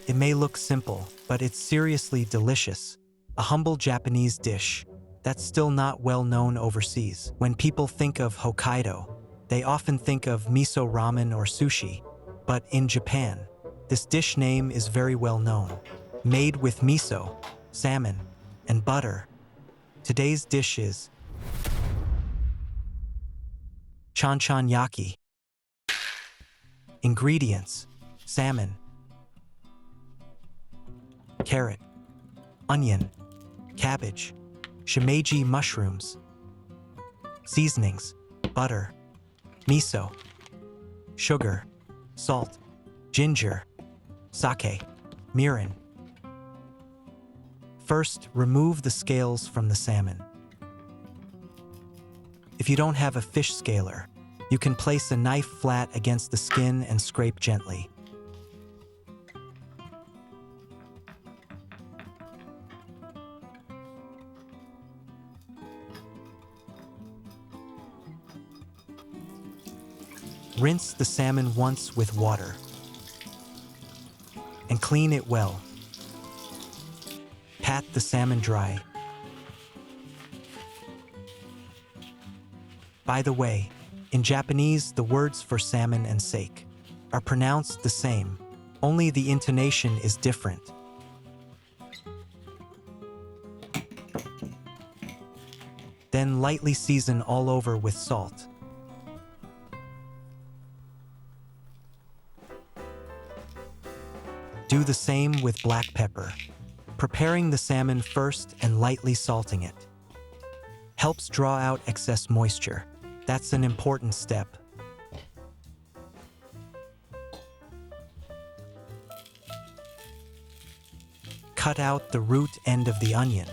It may look simple, but it's seriously delicious. A humble Japanese dish that's still not well known overseas. When people think of Hokkaido, they often think of miso ramen or sushi, but in Japan, this dish name is very well known. Made with miso, salmon, and butter, today's dish is Chanchan Yaki. Ingredients: salmon, carrot, onion, cabbage, shimeji mushrooms. Seasonings: butter, miso, sugar, salt, ginger, sake, mirin. First, remove the scales from the salmon. If you don't have a fish scaler, you can place a knife flat against the skin and scrape gently. Rinse the salmon once with water and clean it well. Pat the salmon dry. By the way, in Japanese, the words for salmon and sake are pronounced the same, only the intonation is different. Then lightly season all over with salt. Do the same with black pepper. Preparing the salmon first and lightly salting it helps draw out excess moisture. That's an important step. Cut out the root end of the onion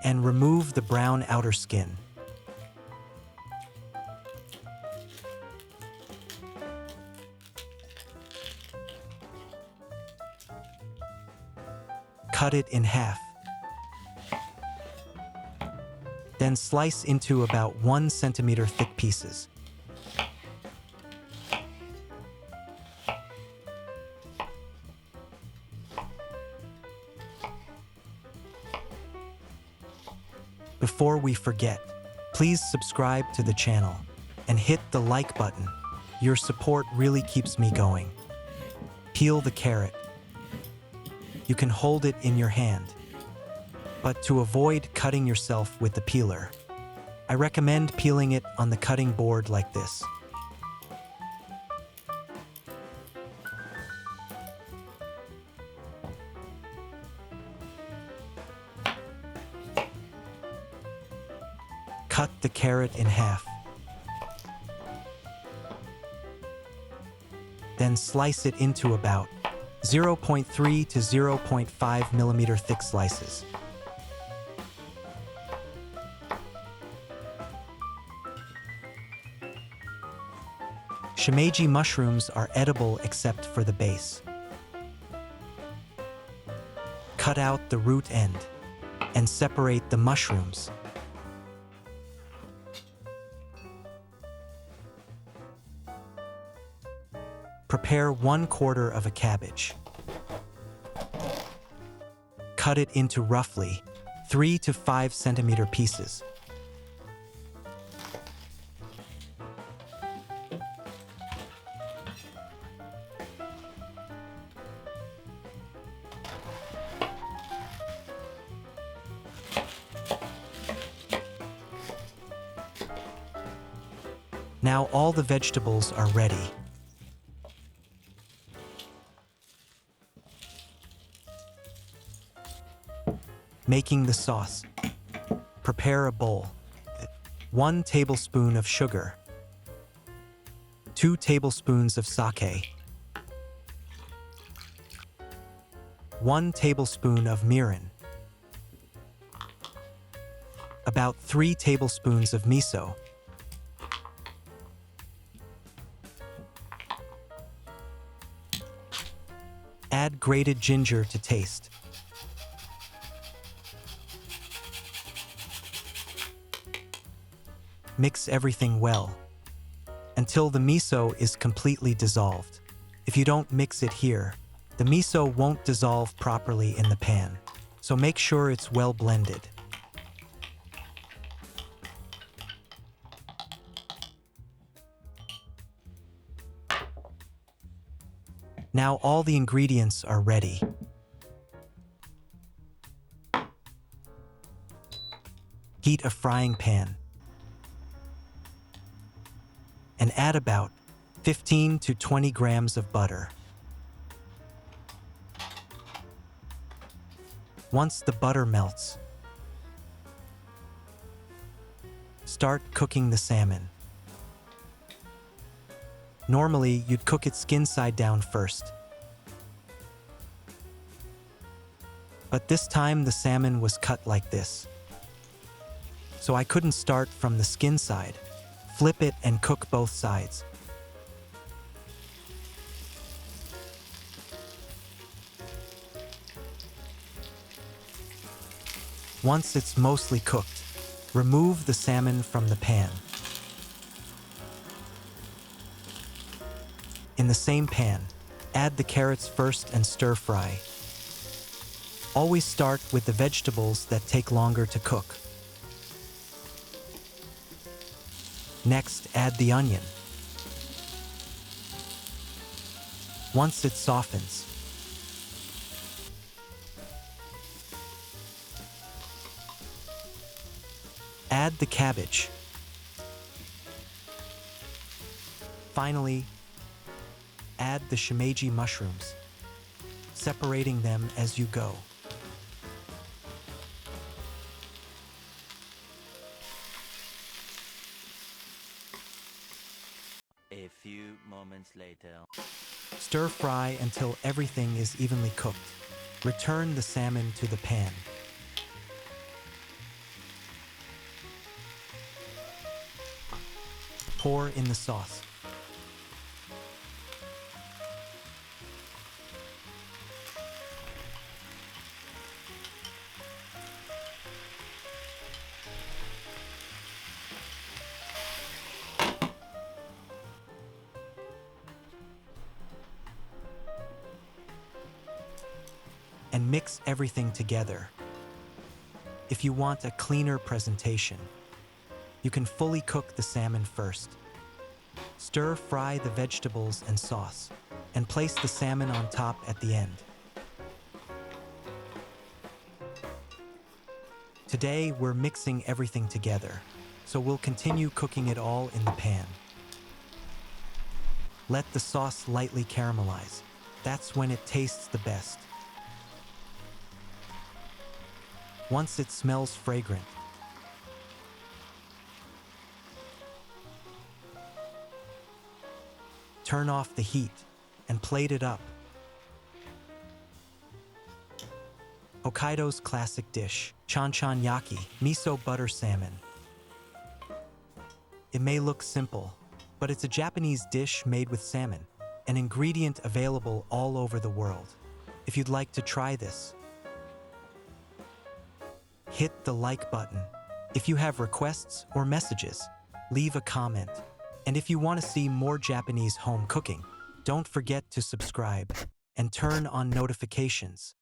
and remove the brown outer skin. Cut it in half. Then slice into about 1 centimeter thick pieces. Before we forget, please subscribe to the channel and hit the like button. Your support really keeps me going. Peel the carrot. You can hold it in your hand, but to avoid cutting yourself with the peeler, I recommend peeling it on the cutting board like this. Cut the carrot in half. Then slice it into about 0.3 to 0.5 millimeter thick slices. Shimeji mushrooms are edible except for the base. Cut out the root end and separate the mushrooms. Prepare 1/4 of a cabbage. Cut it into roughly 3 to 5 centimeter pieces. Now all the vegetables are ready. Making the sauce. Prepare a bowl. 1 tablespoon of sugar. 2 tablespoons of sake. 1 tablespoon of mirin. About 3 tablespoons of miso. Add grated ginger to taste. Mix everything well until the miso is completely dissolved. If you don't mix it here, the miso won't dissolve properly in the pan, so make sure it's well blended. Now all the ingredients are ready. Heat a frying pan and add about 15 to 20 grams of butter. Once the butter melts, start cooking the salmon. Normally, you'd cook it skin side down first. But this time the salmon was cut like this. So I couldn't start from the skin side. Flip it and cook both sides. Once it's mostly cooked, remove the salmon from the pan. In the same pan, add the carrots first and stir fry. Always start with the vegetables that take longer to cook. Next, add the onion. Once it softens, add the cabbage. Finally, add the Shimeji mushrooms, separating them as you go. A few moments later. Stir fry until everything is evenly cooked. Return the salmon to the pan. Pour in the sauce. And mix everything together. If you want a cleaner presentation, you can fully cook the salmon first. Stir fry the vegetables and sauce, and place the salmon on top at the end. Today, we're mixing everything together, so we'll continue cooking it all in the pan. Let the sauce lightly caramelize. That's when it tastes the best. Once it smells fragrant, turn off the heat and plate it up. Hokkaido's classic dish, chanchan yaki, miso butter salmon. It may look simple, but it's a Japanese dish made with salmon, an ingredient available all over the world. If you'd like to try this, hit the like button. If you have requests or messages, leave a comment. And if you want to see more Japanese home cooking, don't forget to subscribe and turn on notifications.